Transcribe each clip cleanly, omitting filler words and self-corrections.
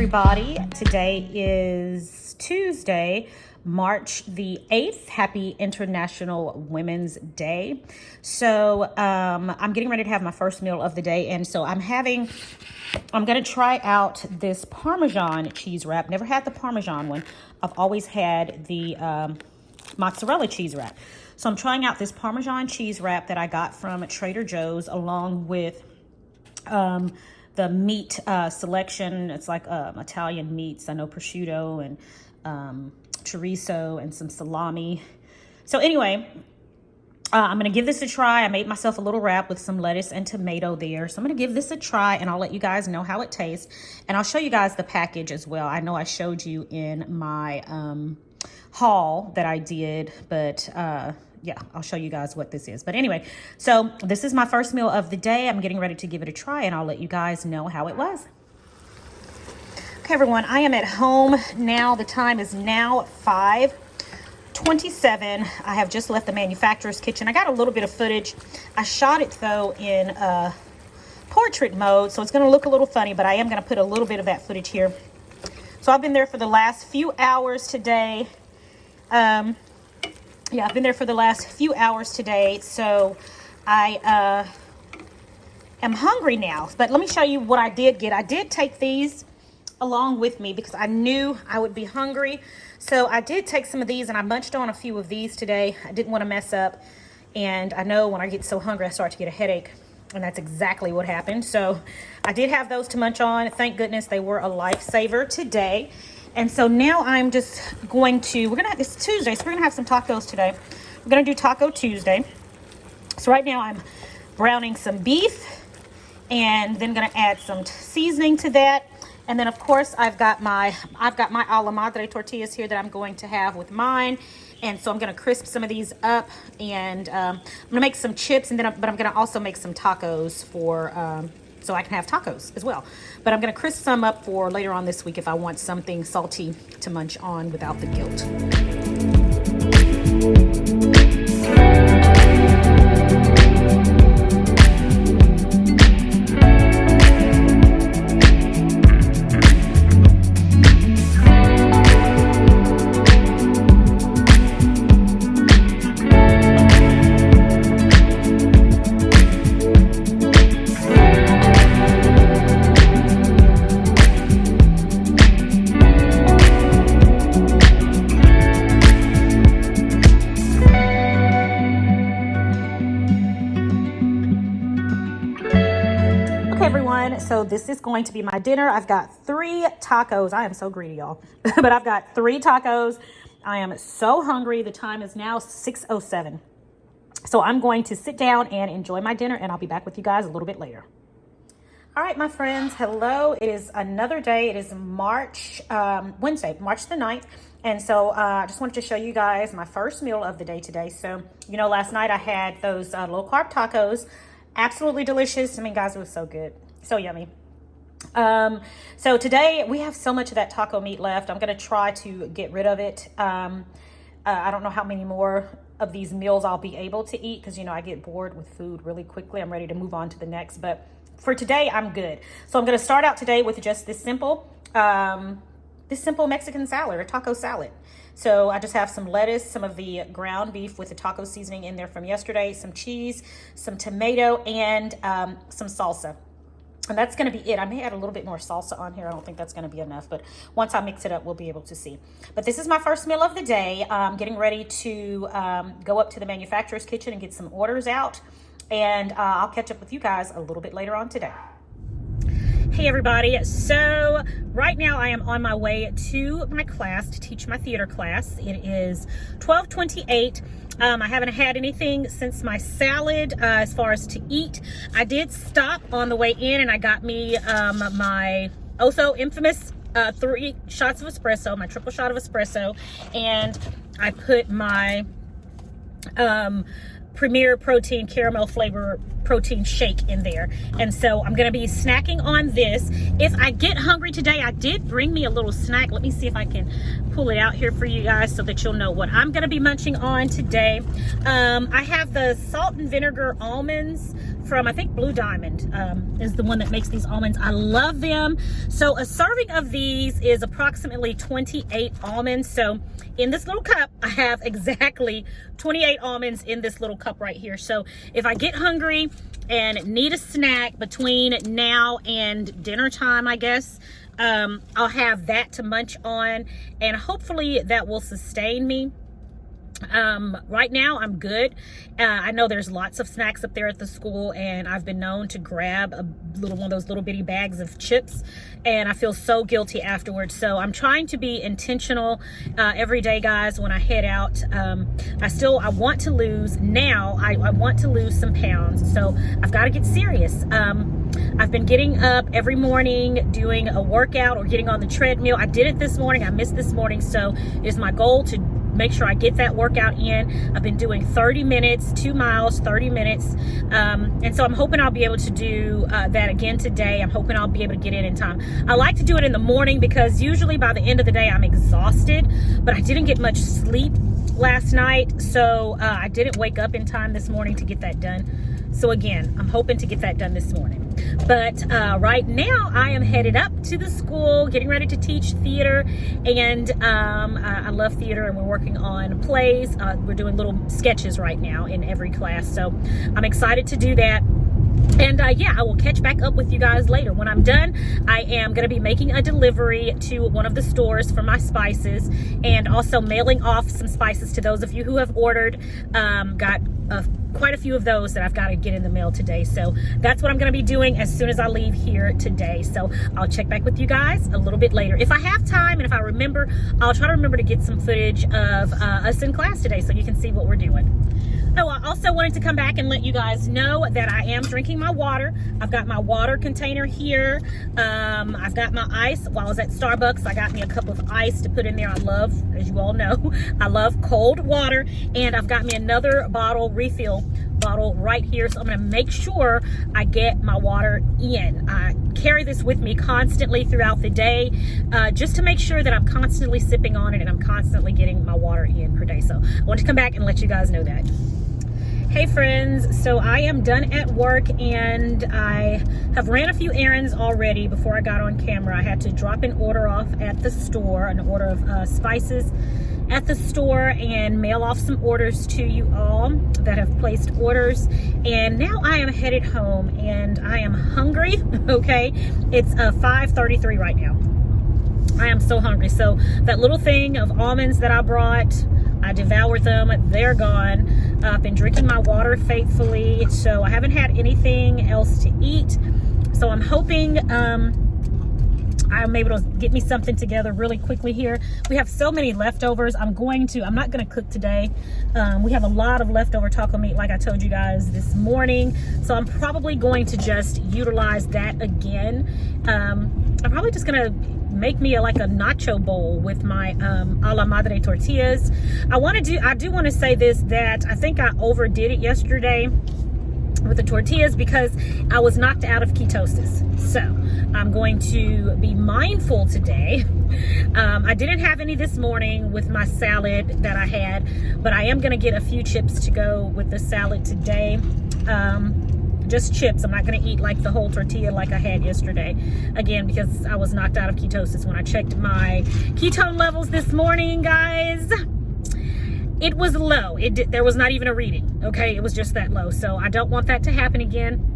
everybody. Today is Tuesday, March the 8th. Happy International Women's Day. So I'm getting ready to have my first meal of the day. And so I'm going to try out this Parmesan cheese wrap. Never had the Parmesan one. I've always had the mozzarella cheese wrap. So I'm trying out this Parmesan cheese wrap that I got from Trader Joe's along with the meat selection. It's like Italian meats. I know prosciutto and chorizo and some salami. So anyway, I'm going to give this a try. I made myself a little wrap with some lettuce and tomato there. So I'm going to give this a try and I'll let you guys know how it tastes. And I'll show you guys the package as well. I know I showed you in my haul that I did, but yeah, I'll show you guys what this is. But anyway, so this is my first meal of the day. I'm getting ready to give it a try and I'll let you guys know how it was. Okay, everyone, I am at home now. The time is now 5:27. I have just left the manufacturer's kitchen. I got a little bit of footage. I shot it though in portrait mode, so it's gonna look a little funny, but I am gonna put a little bit of that footage here. So I've been there for the last few hours today. Yeah, I've been there for the last few hours today, so I am hungry now. But let me show you what I did get. I did take these along with me because I knew I would be hungry. So I did take some of these and I munched on a few of these today. I didn't want to mess up. And I know when I get so hungry, I start to get a headache. And that's exactly what happened. So I did have those to munch on. Thank goodness they were a lifesaver today. And so now I'm just going to, it's Tuesday, so we're gonna have some tacos today. We're gonna do Taco Tuesday. So right now I'm browning some beef and then gonna add some seasoning to that. And then of course I've got my a la madre tortillas here that I'm going to have with mine. And so I'm gonna crisp some of these up and I'm gonna make some chips but I'm gonna also make some tacos for, so I can have tacos as well. But I'm gonna crisp some up for later on this week if I want something salty to munch on without the guilt. So this is going to be my dinner. I've got 3 tacos. I am so greedy, y'all. But I've got 3 tacos. I am so hungry. The time is now 6:07. So I'm going to sit down and enjoy my dinner and I'll be back with you guys a little bit later. All right, my friends, hello. It is another day. It is Wednesday, March the 9th. And so I just wanted to show you guys my first meal of the day today. So, you know, last night I had those low carb tacos. Absolutely delicious. I mean, guys, it was so good. So yummy. So today we have so much of that taco meat left. I'm going to try to get rid of it. I don't know how many more of these meals I'll be able to eat because, you know, I get bored with food really quickly. I'm ready to move on to the next. But for today, I'm good. So I'm going to start out today with just this simple Mexican salad or taco salad. So I just have some lettuce, some of the ground beef with the taco seasoning in there from yesterday, some cheese, some tomato, and some salsa. And that's going to be it. I may add a little bit more salsa on here. I don't think that's going to be enough, but once I mix it up, we'll be able to see. But this is my first meal of the day. I'm getting ready to go up to the manufacturer's kitchen and get some orders out. And I'll catch up with you guys a little bit later on today. Hey everybody, so right now I am on my way to my class to teach my theater class. It is 12:28. I haven't had anything since my salad as far as to eat. I did stop on the way in and I got me my oh-so infamous 3 shots of espresso, my triple shot of espresso, and I put my Premier Protein caramel flavor protein shake in there. And so I'm going to be snacking on this. If I get hungry today, I did bring me a little snack. Let me see if I can pull it out here for you guys so that you'll know what I'm going to be munching on today. I have the salt and vinegar almonds from, I think, Blue Diamond is the one that makes these almonds. I love them. So a serving of these is approximately 28 almonds. So in this little cup, I have exactly 28 almonds in this little cup right here. So if I get hungry and need a snack between now and dinner time, I guess, I'll have that to munch on, and hopefully that will sustain me. Right now I'm good. I know there's lots of snacks up there at the school, and I've been known to grab a little one of those little bitty bags of chips, and I feel so guilty afterwards. So I'm trying to be intentional every day, guys, when I head out. I want to lose now. I want to lose some pounds, so I've got to get serious. I've been getting up every morning, doing a workout or getting on the treadmill. I did it this morning. I missed this morning, so it's my goal to make sure I get that workout in. I've been doing 30 minutes, 2 miles, 30 minutes. And so I'm hoping I'll be able to do that again today. I'm hoping I'll be able to get in time. I like to do it in the morning because usually by the end of the day, I'm exhausted, but I didn't get much sleep last night. So I didn't wake up in time this morning to get that done. So again, I'm hoping to get that done this morning. But right now I am headed up to the school, getting ready to teach theater. And I love theater, and we're working on plays. We're doing little sketches right now in every class. So I'm excited to do that. And yeah, I will catch back up with you guys later. When I'm done, I am going to be making a delivery to one of the stores for my spices, and also mailing off some spices to those of you who have ordered. Got quite a few of those that I've got to get in the mail today. So that's what I'm going to be doing as soon as I leave here today. So I'll check back with you guys a little bit later. If I have time and if I remember, I'll try to remember to get some footage of us in class today so you can see what we're doing. Oh, I also wanted to come back and let you guys know that I am drinking my water. I've got my water container here. I've got my ice. While I was at Starbucks, I got me a cup of ice to put in there. I love, as you all know, I love cold water. And I've got me another refill bottle right here. So I'm going to make sure I get my water in. I carry this with me constantly throughout the day, just to make sure that I'm constantly sipping on it and I'm constantly getting my water in per day. So I want to come back and let you guys know that. Hey friends, so I am done at work, and I have ran a few errands already before I got on camera. I had to drop an order off at the store, an order of spices at the store, and mail off some orders to you all that have placed orders. And now I am headed home, and I am hungry, okay? It's 5:33 right now. I am so hungry. So that little thing of almonds that I brought, I devoured them. They're gone. I've been drinking my water faithfully, so I haven't had anything else to eat. So I'm hoping I'm able to get me something together really quickly here. We have so many leftovers. I'm not going to cook today. We have a lot of leftover taco meat, like I told you guys this morning. So I'm probably going to just utilize that again. I'm probably just going to make me like a nacho bowl with my a la madre tortillas. I do want to say this, that I think I overdid it yesterday with the tortillas because I was knocked out of ketosis. So I'm going to be mindful today. I didn't have any this morning with my salad that I had, but I am going to get a few chips to go with the salad today. Just chips. I'm not going to eat like the whole tortilla like I had yesterday. Again, because I was knocked out of ketosis. When I checked my ketone levels this morning, guys, it was low. There was not even a reading. Okay, it was just that low. So I don't want that to happen again.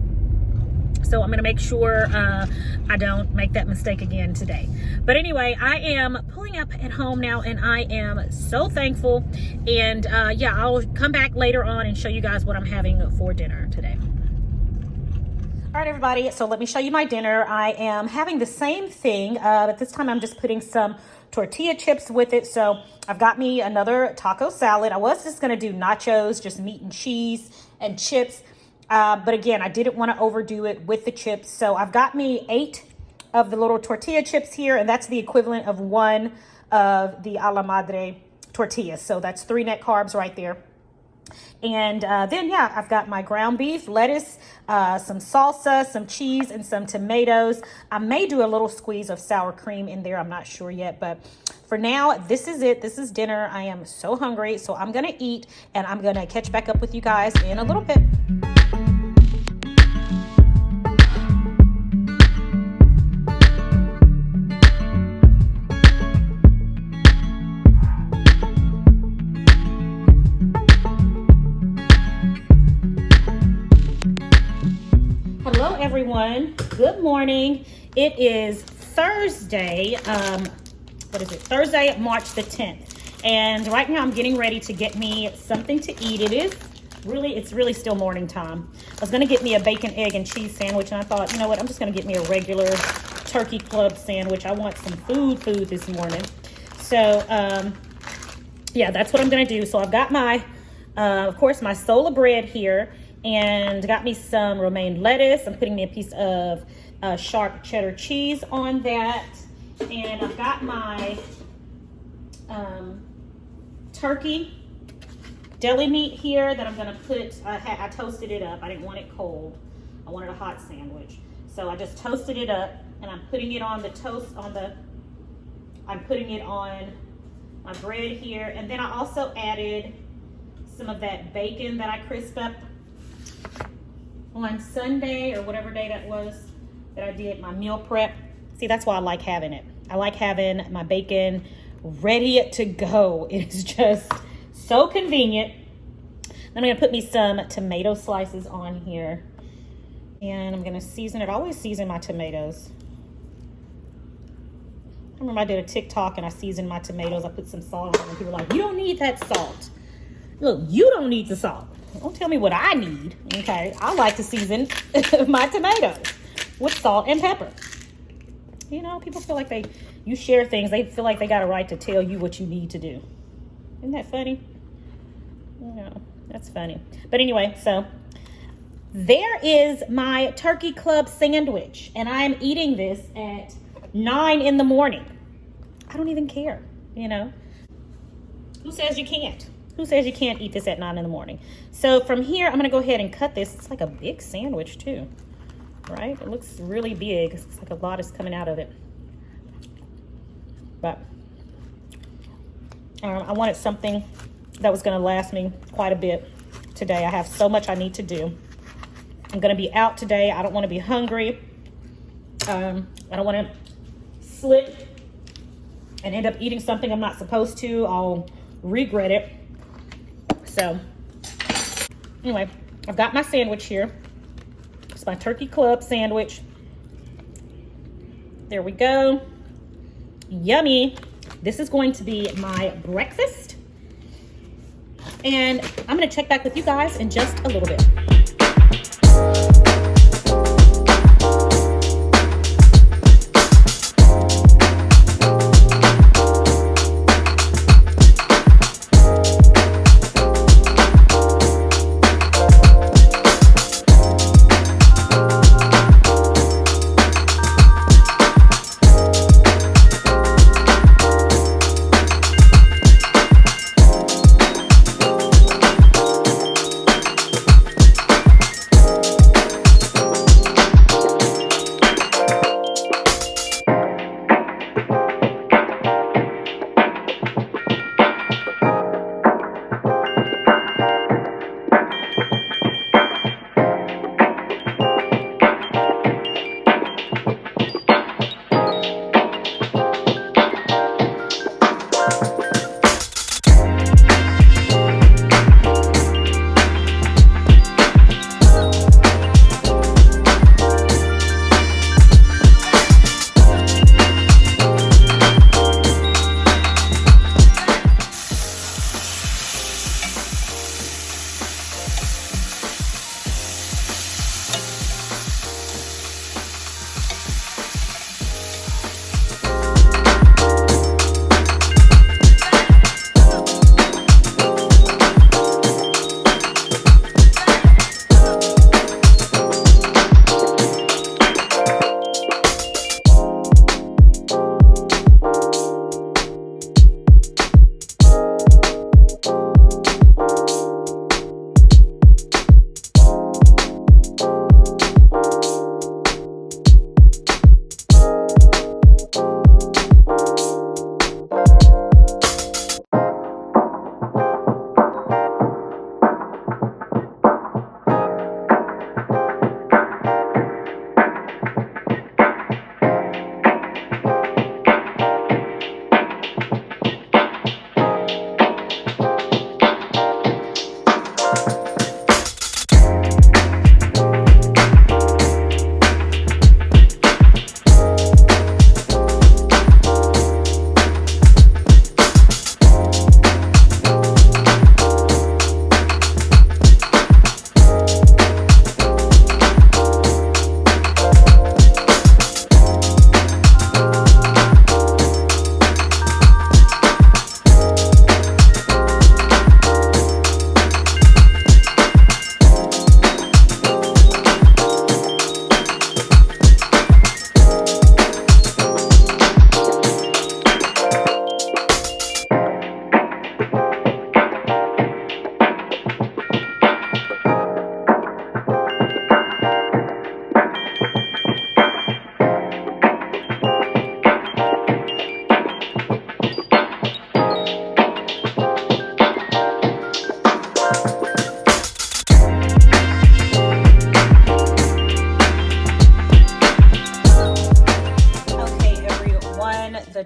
So I'm going to make sure I don't make that mistake again today. But anyway, I am pulling up at home now, and I am so thankful. And yeah, I'll come back later on and show you guys what I'm having for dinner today. All right, everybody, so let me show you my dinner. I am having the same thing, but this time I'm just putting some tortilla chips with it. So I've got me another taco salad. I was just going to do nachos, just meat and cheese and chips. But again, I didn't want to overdo it with the chips. So I've got me 8 of the little tortilla chips here, and that's the equivalent of 1 of the a la madre tortillas. So that's 3 net carbs right there. And then, yeah, I've got my ground beef, lettuce, some salsa, some cheese, and some tomatoes. I may do a little squeeze of sour cream in there. I'm not sure yet. But for now, this is it. This is dinner. I am so hungry. So I'm going to eat, and I'm going to catch back up with you guys in a little bit. everyone. Good morning. It is Thursday. Thursday, March the 10th. And right now I'm getting ready to get me something to eat. It's really still morning time. I was going to get me a bacon, egg, and cheese sandwich, and I thought, you know what, I'm just going to get me a regular turkey club sandwich. I want some food this morning. So, yeah, that's what I'm going to do. So I've got my, of course, my Sola bread here, and got me some romaine lettuce. I'm putting me a piece of sharp cheddar cheese on that. And I've got my turkey deli meat here that I'm going to put, I toasted it up. I didn't want it cold. I wanted a hot sandwich. So I just toasted it up, and I'm putting it on the toast, I'm putting it on my bread here. And then I also added some of that bacon that I crisped up on Sunday, or whatever day that was that I did my meal prep. See, that's why I like having it. I like having my bacon ready to go. It is just so convenient. Then I'm gonna put me some tomato slices on here, and I'm gonna season it. I always season my tomatoes. I remember I did a TikTok and I seasoned my tomatoes. I put some salt on them, and people were like, you don't need that salt. Look, you don't need the salt. Don't tell me what I need, okay? I like to season my tomatoes with salt and pepper. You know, people feel like you share things, they feel like they got a right to tell you what you need to do. Isn't that funny? No, that's funny. But anyway, so there is my turkey club sandwich, and I am eating this at 9 in the morning. I don't even care, you know? Who says you can't? Who says you can't eat this at 9 in the morning? So from here, I'm gonna go ahead and cut this. It's like a big sandwich too, right? It looks really big. It's like a lot is coming out of it. But I wanted something that was gonna last me quite a bit today. I have so much I need to do. I'm gonna be out today. I don't wanna be hungry. I don't wanna slip and end up eating something I'm not supposed to. I'll regret it. So anyway, I've got my sandwich here. It's my turkey club sandwich. There we go. Yummy. This is going to be my breakfast. And I'm going to check back with you guys in just a little bit.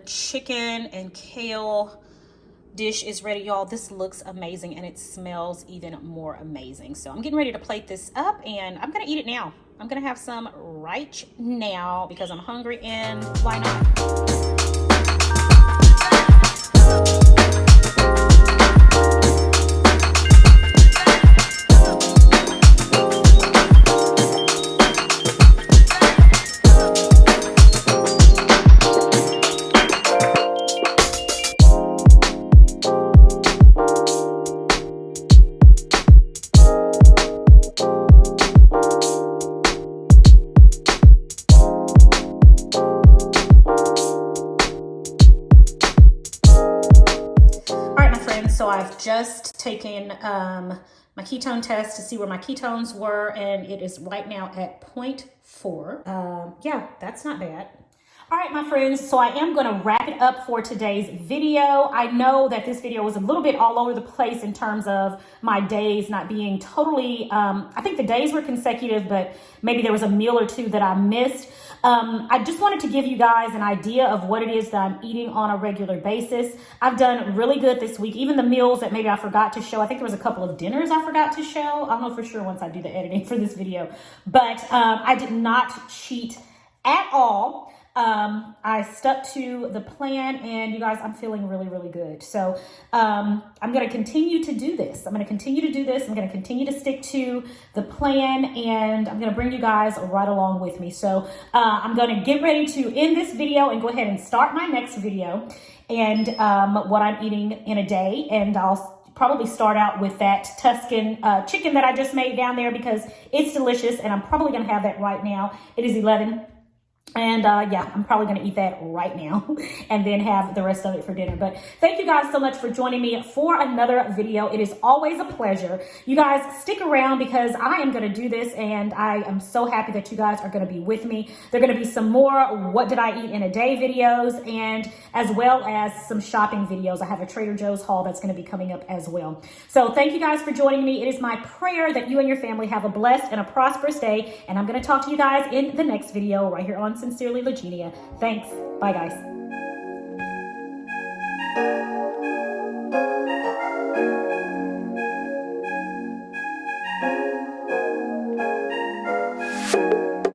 chicken and kale dish is ready, y'all. This looks amazing and it smells even more amazing. So I'm getting ready to plate this up and I'm gonna eat it now. I'm gonna have some right now because I'm hungry and why not? So I've just taken my ketone test to see where my ketones were, and it is right now at 0.4. Yeah, that's not bad. All right, my friends, so I am going to wrap it up for today's video. I know that this video was a little bit all over the place in terms of my days not being totally, I think the days were consecutive, but maybe there was a meal or two that I missed. I just wanted to give you guys an idea of what it is that I'm eating on a regular basis. I've done really good this week. Even the meals that maybe I forgot to show. I think there was a couple of dinners I forgot to show. I'll know for sure once I do the editing for this video. But I did not cheat at all. I stuck to the plan and you guys, I'm feeling really, really good. So, I'm going to continue to do this. I'm going to continue to do this. I'm going to continue to stick to the plan and I'm going to bring you guys right along with me. So, I'm going to get ready to end this video and go ahead and start my next video and, what I'm eating in a day. And I'll probably start out with that Tuscan chicken that I just made down there because it's delicious and I'm probably going to have that right now. It is 11. And yeah, I'm probably going to eat that right now and then have the rest of it for dinner. But thank you guys so much for joining me for another video. It is always a pleasure. You guys stick around because I am going to do this and I am so happy that you guys are going to be with me. There are going to be some more what did I eat in a day videos and as well as some shopping videos. I have a Trader Joe's haul that's going to be coming up as well. So thank you guys for joining me. It is my prayer that you and your family have a blessed and a prosperous day. And I'm going to talk to you guys in the next video right here on Sincerely Lagenia. Thanks. Bye, guys.